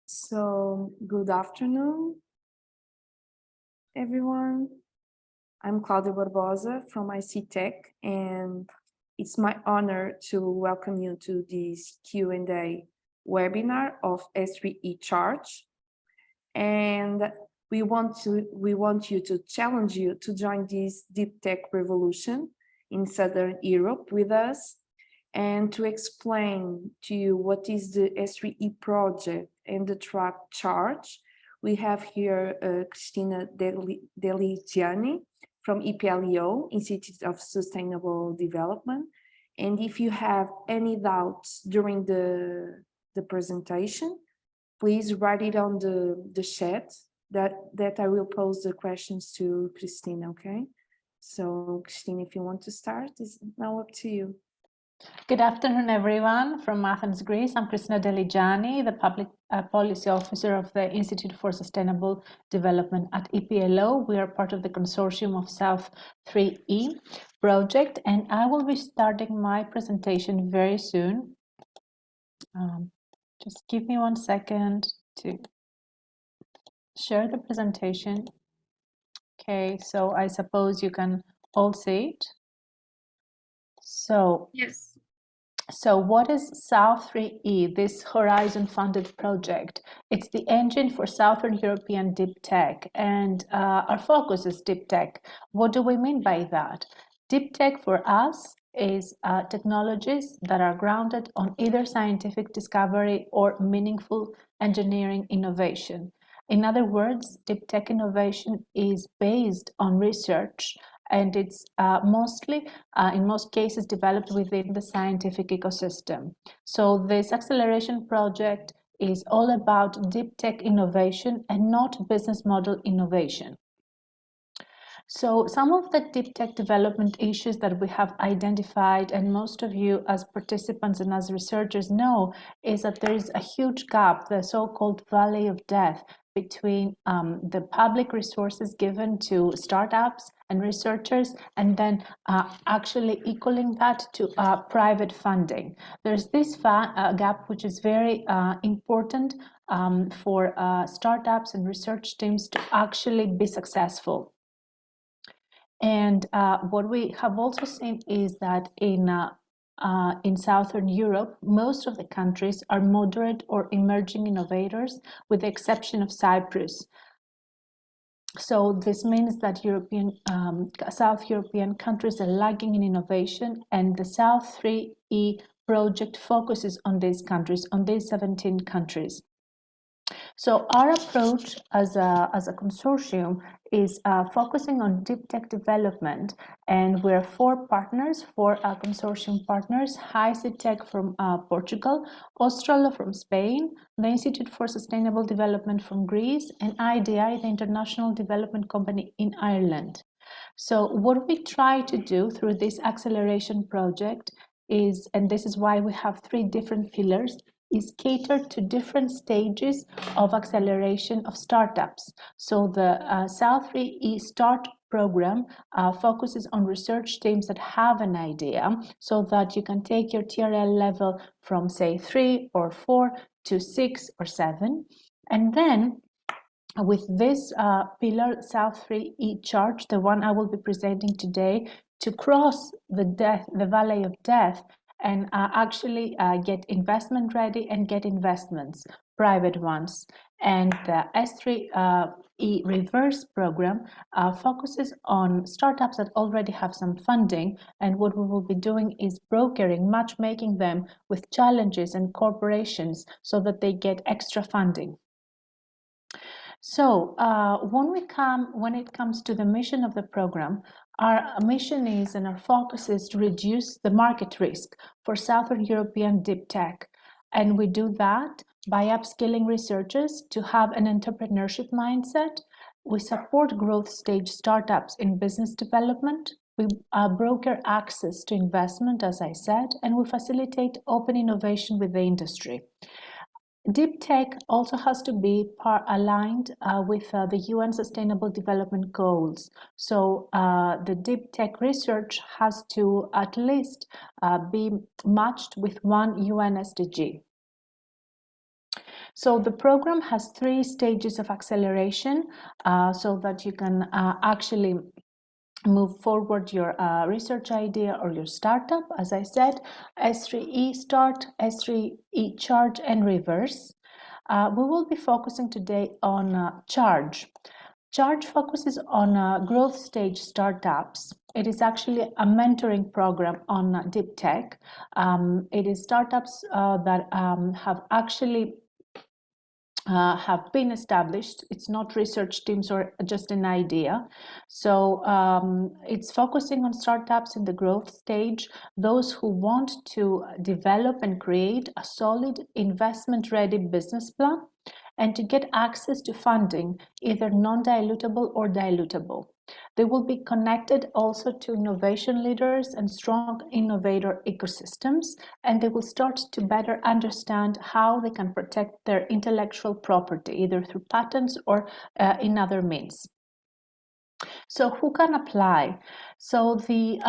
So, good afternoon, everyone. I'm Claudia Barbosa from IC Tech, and it's my honor to welcome you to this Q&A webinar of S3E CHARGE. And we want you to challenge you to join this deep tech revolution in Southern Europe with us, and to explain to you what is the S3E project and the track charge. We have here Cristina Deligiani from IPLEO, Institute of Sustainable Development. And if you have any doubts during the presentation, please write it on the chat that I will pose the questions to Cristina, okay? So Cristina, if you want to start, it's now up to you. Good afternoon, everyone. From Athens, Greece, I'm Cristina Deligiani, the Public Policy Officer of the Institute for Sustainable Development at EPLO. We are part of the consortium of S3E project, and I will be starting my presentation very soon. Just give me 1 second to share the presentation. Okay, so I suppose you can all see it. So yes. So what is S3E, this Horizon-funded project? It's the engine for Southern European deep tech, and our focus is deep tech. What do we mean by that? Deep tech for us is technologies that are grounded on either scientific discovery or meaningful engineering innovation. In other words, deep tech innovation is based on research, and it's mostly, in most cases, developed within the scientific ecosystem. So this acceleration project is all about deep tech innovation and not business model innovation. So some of the deep tech development issues that we have identified, and most of you as participants and as researchers know, is that there is a huge gap, the so-called valley of death, between the public resources given to startups and researchers, and then actually equaling that to private funding. There's this gap which is very important for startups and research teams to actually be successful. And what we have also seen is that in Southern Europe, most of the countries are moderate or emerging innovators, with the exception of Cyprus. So this means that South European countries are lagging in innovation, and the S3E project focuses on these countries, on these 17 countries. So our approach as a consortium is focusing on deep tech development, and we're four consortium partners: IC from Portugal, Australia from Spain, the Institute for Sustainable Development from Greece, and IDI, the International Development Company in Ireland. So what we try to do through this acceleration project is, and this is why we have three different pillars, is catered to different stages of acceleration of startups. So the S3E START program focuses on research teams that have an idea, so that you can take your TRL level from, say, 3 or 4 to 6 or 7. And then with this pillar, S3E CHARGE, the one I will be presenting today, to cross the valley of death and actually get investment ready and get investments, private ones. And the S3E Reverse program focuses on startups that already have some funding, and what we will be doing is brokering, matchmaking them with challenges and corporations so that they get extra funding. So when it comes to the mission of the program, our mission is, and our focus is, to reduce the market risk for Southern European deep tech. And we do that by upskilling researchers to have an entrepreneurship mindset. We support growth stage startups in business development. We broker access to investment, as I said, and we facilitate open innovation with the industry. Deep tech also has to be aligned with the UN Sustainable Development Goals. So the deep tech research has to at least be matched with one UN SDG. So the program has 3 stages of acceleration so that you can actually move forward your research idea or your startup. As I said, S3E start, S3E charge, and reverse. We will be focusing today on charge. Charge focuses on growth stage startups. It is actually a mentoring program on deep tech. It is startups that have actually have been established. It's not research teams or just an idea. So it's focusing on startups in the growth stage, those who want to develop and create a solid investment-ready business plan and to get access to funding, either non-dilutable or dilutable. They will be connected also to innovation leaders and strong innovator ecosystems, and they will start to better understand how they can protect their intellectual property, either through patents or in other means. So who can apply? So the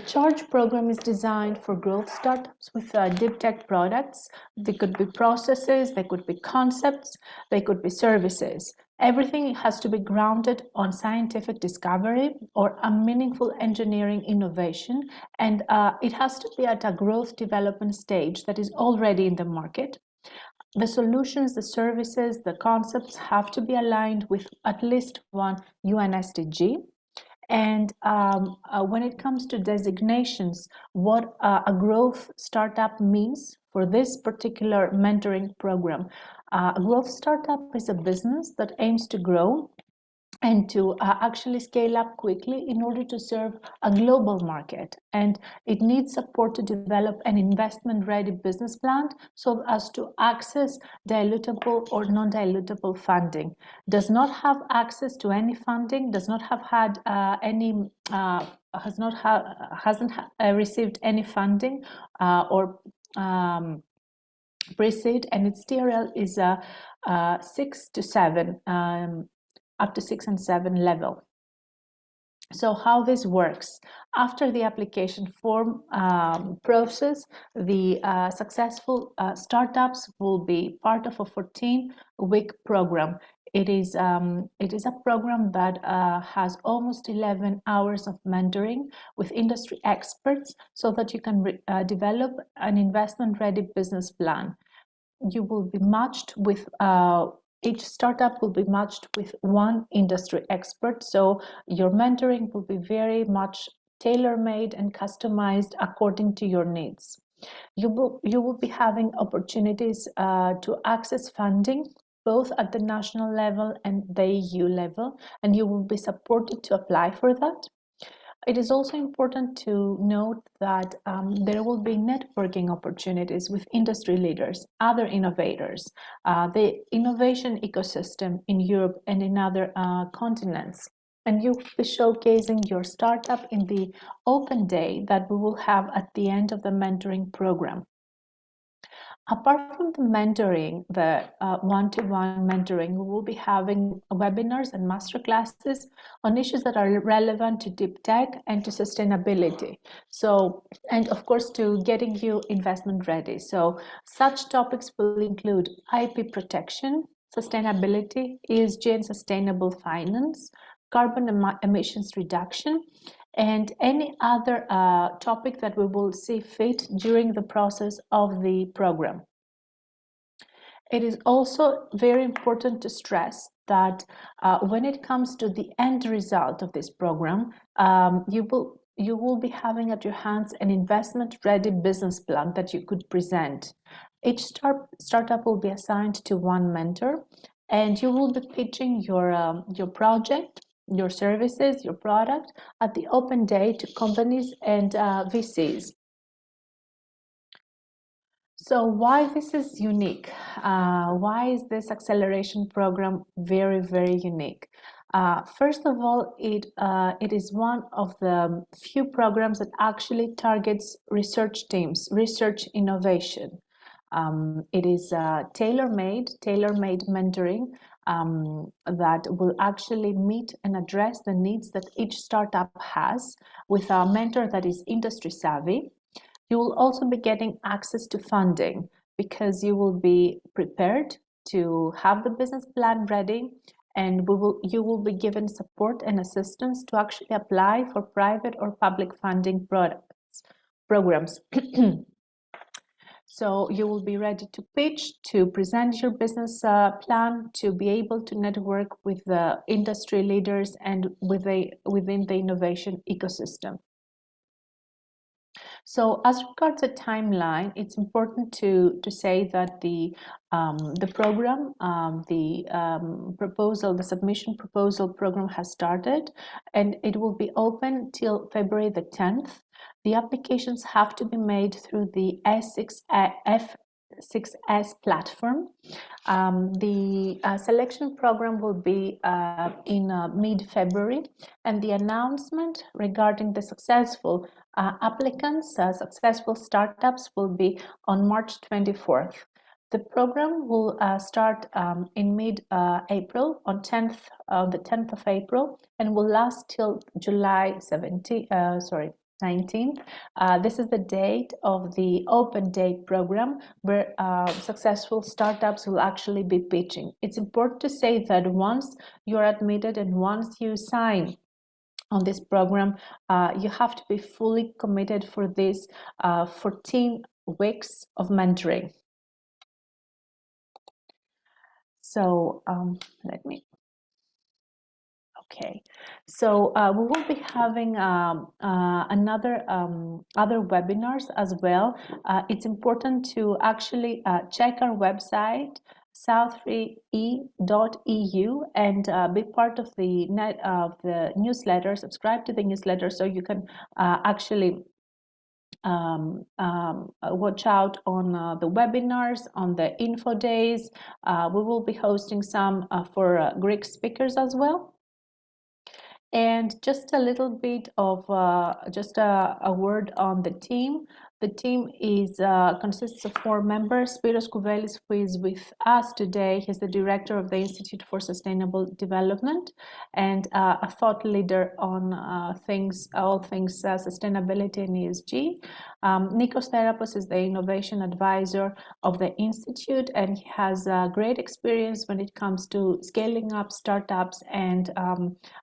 Charge program is designed for growth startups with deep tech products. They could be processes, they could be concepts, they could be services. Everything has to be grounded on scientific discovery or a meaningful engineering innovation, and it has to be at a growth development stage that is already in the market. The solutions, the services, the concepts have to be aligned with at least one UN SDG. And when it comes to designations, what a growth startup means for this particular mentoring program. A growth startup is a business that aims to grow and to actually scale up quickly in order to serve a global market. And it needs support to develop an investment-ready business plan so as to access dilutable or non-dilutable funding. Does not have access to any funding, does not have had hasn't received any funding or pre-seed, and its TRL is 6 to 7. Up to 6 and 7 level. So how this works? After the application form process, the successful startups will be part of a 14-week program. It is a program that has almost 11 hours of mentoring with industry experts so that you can develop an investment-ready business plan. You will be matched with each startup will be matched with one industry expert, so your mentoring will be very much tailor-made and customized according to your needs. You will be having opportunities to access funding both at the national level and the EU level, and you will be supported to apply for that. It is also important to note that there will be networking opportunities with industry leaders, other innovators, the innovation ecosystem in Europe and in other continents. And you will be showcasing your startup in the open day that we will have at the end of the mentoring program. Apart from the mentoring, the one-to-one mentoring, we will be having webinars and masterclasses on issues that are relevant to deep tech and to sustainability. So, and of course, to getting you investment ready. So such topics will include IP protection, sustainability, ESG and sustainable finance, carbon emissions reduction, and any other topic that we will see fit during the process of the program. It is also very important to stress that when it comes to the end result of this program, you will be having at your hands an investment-ready business plan that you could present. Each startup will be assigned to one mentor, and you will be pitching your project, your services, your product at the open day to companies and VCs. So why this is unique? Why is this acceleration program very, very unique? First of all, it is one of the few programs that actually targets research teams, research innovation. It is tailor-made mentoring that will actually meet and address the needs that each startup has with a mentor that is industry savvy. You will also be getting access to funding. because you will be prepared to have the business plan ready, and you will be given support and assistance to actually apply for private or public funding programs. So you will be ready to pitch, to present your business plan, to be able to network with the industry leaders and within the innovation ecosystem. So as regards the timeline, it's important to say that the program, the submission proposal program has started, and it will be open till February the 10th. The applications have to be made through the F6S platform. The selection program will be in mid-February, and the announcement regarding the successful applicants, successful startups, will be on March 24th. The program will start in mid-April, on the 10th of April, and will last till July 19th. This is the date of the open date program where successful startups will actually be pitching. It's important to say that once you're admitted and once you sign on this program, you have to be fully committed for this 14 weeks of mentoring. So okay, so we will be having other webinars as well. It's important to actually check our website, S3E.eu, and be part of the newsletter, subscribe to the newsletter, so you can actually watch out on the webinars, on the info days. We will be hosting some for Greek speakers as well. And just a little bit of just a word on the team. The team consists of 4 members. Spiros Kouvelis, who is with us today, he's the director of the Institute for Sustainable Development and a thought leader on all things sustainability and ESG. Nikos Therapos is the innovation advisor of the Institute, and he has great experience when it comes to scaling up startups and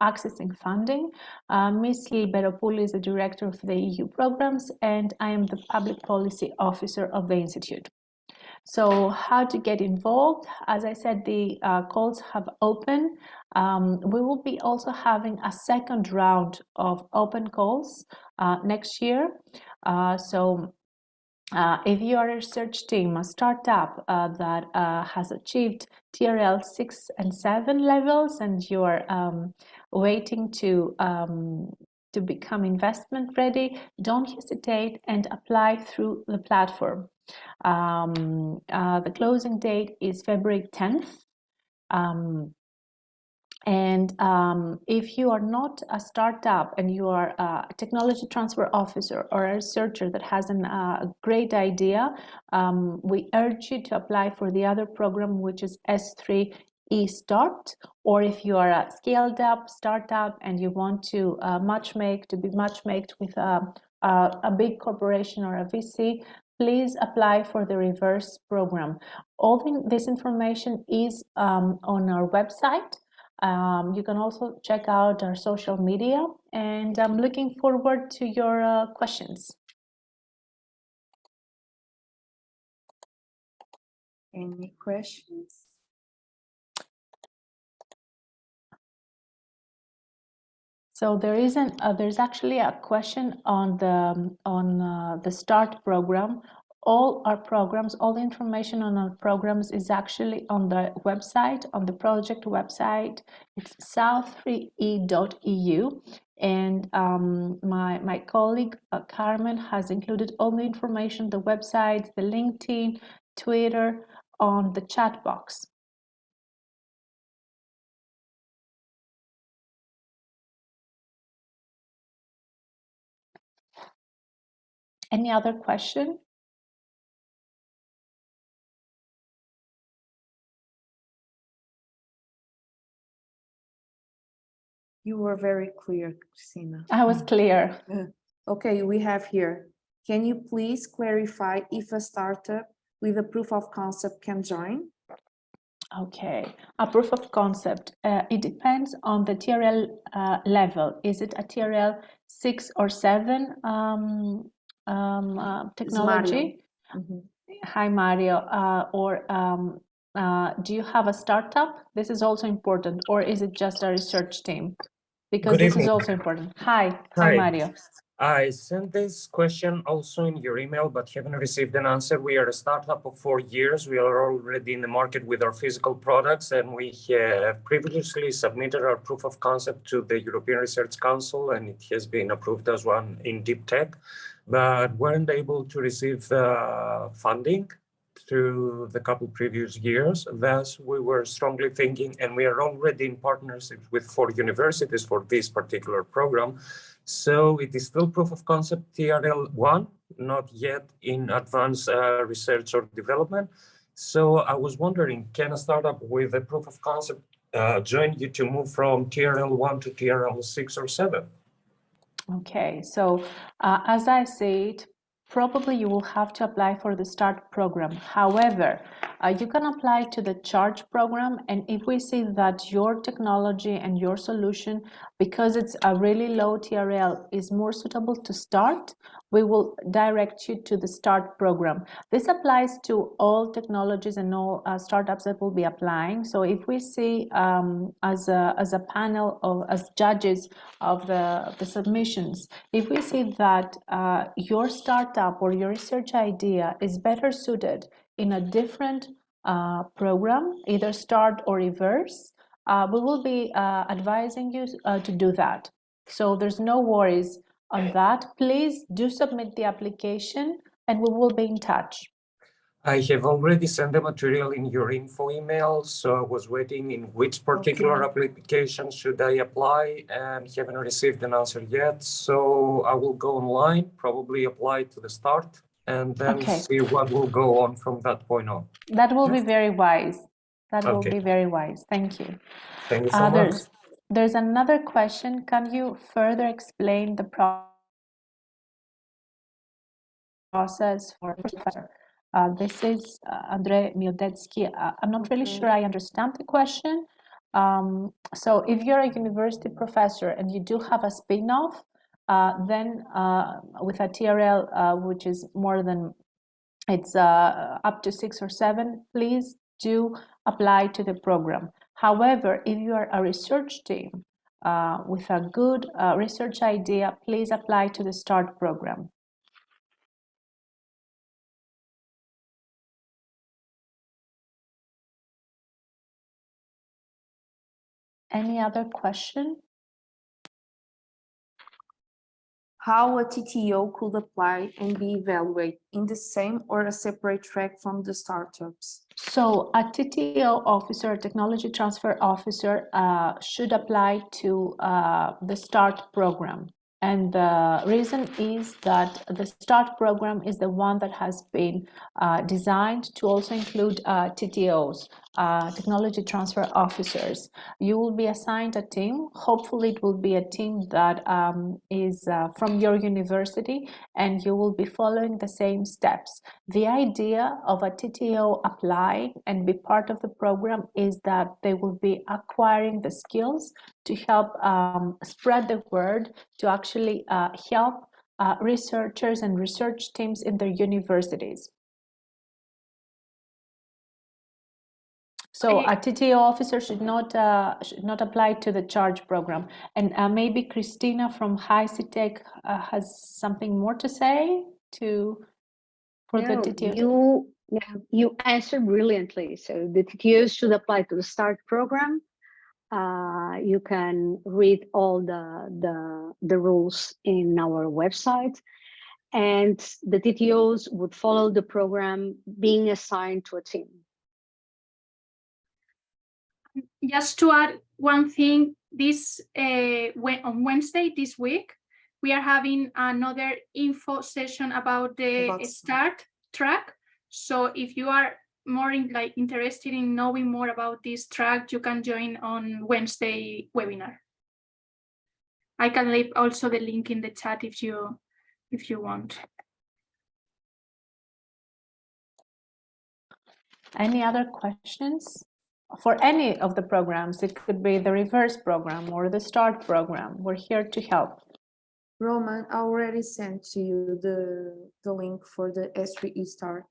accessing funding. Ms. Liberopoulou is the director of the EU programs, and I am the public policy officer of the Institute. So how to get involved? As I said, the calls have opened. We will be also having a second round of open calls next year. If you are a research team, a startup that has achieved TRL 6 and 7 levels, and you are waiting to become investment ready, don't hesitate and apply through the platform. The closing date is February 10th. If you are not a startup and you are a technology transfer officer or a researcher that has a great idea, we urge you to apply for the other program, which is S3E Start. Or if you are a scaled up startup and you want to be matchmaked with a big corporation or a VC, please apply for the reverse program. All this information is on our website. You can also check out our social media, and I'm looking forward to your questions. Any questions? So there's actually a question on the START program. All our programs, all the information on our programs is actually on the website, on the project website. It's S3E.eu, and my colleague Carmen has included all the information, the websites, the LinkedIn, Twitter, on the chat box. Any other question? You were very clear, Christina. I was clear. Okay, we have here. Can you please clarify if a startup with a proof of concept can join? Okay, a proof of concept. It depends on the TRL level. Is it a TRL 6 or 7 technology? Hi, Mario. Do you have a startup? This is also important. Or is it just a research team? Because Good this evening. is also important. Hi, Hi. Mario. I sent this question also in your email, but haven't received an answer. We are a startup of 4 years. We are already in the market with our physical products, and we have previously submitted our proof of concept to the European Research Council, and it has been approved as one in deep tech, but weren't able to receive funding through the couple previous years. Thus, we were strongly thinking, and we are already in partnership with 4 universities for this particular program. So it is still proof of concept TRL1, not yet in advanced research or development. So I was wondering, can a startup with a proof of concept join you to move from TRL1 to TRL6 or 7? Okay, so as I said, probably you will have to apply for the START program. However, you can apply to the CHARGE program, and if we see that your technology and your solution, because it's a really low TRL, is more suitable to START, we will direct you to the START program. This applies to all technologies and all startups that will be applying. So if we see as a panel of as judges of the submissions, if we see that your startup or your research idea is better suited in a different program, either START or reverse, we will be advising you to do that. So there's no worries on that. Please do submit the application and we will be in touch. I have already sent the material in your info email, so I was waiting in which particular application should I apply, and haven't received an answer yet. So I will go online, probably apply to the START, and then see what will go on from that point on. That will be very wise. That will be very wise. Thank you. Thank you so much. There's another question. Can you further explain the process for professor? This is Andrzej Miodecki. I'm not really sure I understand the question. So if you're a university professor and you do have a spin-off, then with a TRL, which is more than, it's up to 6 or 7, please do apply to the program. However, if you are a research team with a good research idea, please apply to the START program. Any other question? How a TTO could apply and be evaluated in the same or a separate track from the startups? So a TTO officer, technology transfer officer, should apply to the START program. And the reason is that the START program is the one that has been designed to also include TTOs, technology transfer officers. You will be assigned a team. Hopefully it will be a team that is from your university, and you will be following the same steps. The idea of a TTO applying and be part of the program is that they will be acquiring the skills to help spread the word, to actually help researchers and research teams in their universities. So a TTO officer should not apply to the CHARGE program. And maybe Christina from HiCTech has something more to say for the TTO. You answered brilliantly. So the TTOs should apply to the START program. You can read all the rules in our website, and the TTOs would follow the program being assigned to a team. Just to add one thing, this on Wednesday this week, we are having another info session about the START track. So if you are more interested in knowing more about this track, you can join on Wednesday webinar. I can leave also the link in the chat if you want. Any other questions? For any of the programs, it could be the reverse program or the start program. We're here to help. Roman, I already sent to you the link for the S3E start.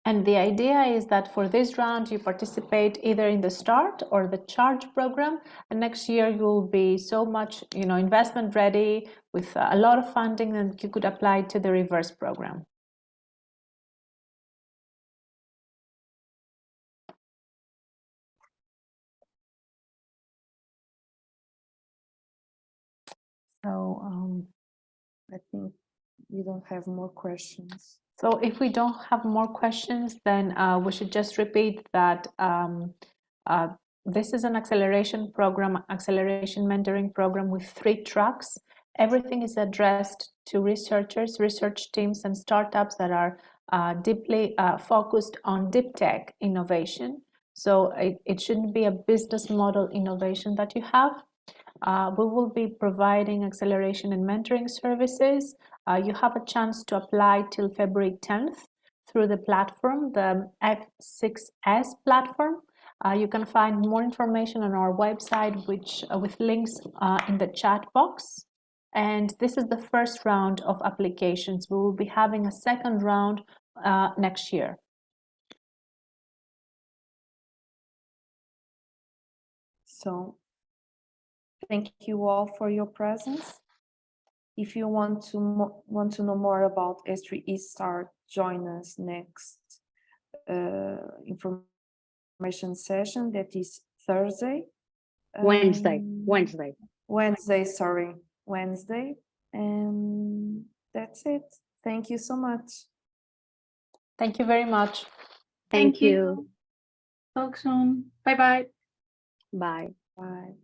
And the idea is that for this round, you participate either in the start or the charge program. And next year, you'll be so much, investment ready with a lot of funding, and you could apply to the reverse program. So I think we don't have more questions. So if we don't have more questions, then we should just repeat that this is an acceleration program, acceleration mentoring program with 3 tracks. Everything is addressed to researchers, research teams, and startups that are deeply focused on deep tech innovation. So it shouldn't be a business model innovation that you have. We will be providing acceleration and mentoring services. You have a chance to apply till February 10th through the platform, the F3E platform. You can find more information on our website, with links in the chat box. And this is the first round of applications. We will be having a second round next year. So thank you all for your presence. If you want to know more about S3E Start, join us next information session. That is Thursday. Wednesday. Wednesday. And that's it. Thank you so much. Thank you very much. Thank you. Talk soon. Bye-bye. Bye. Bye.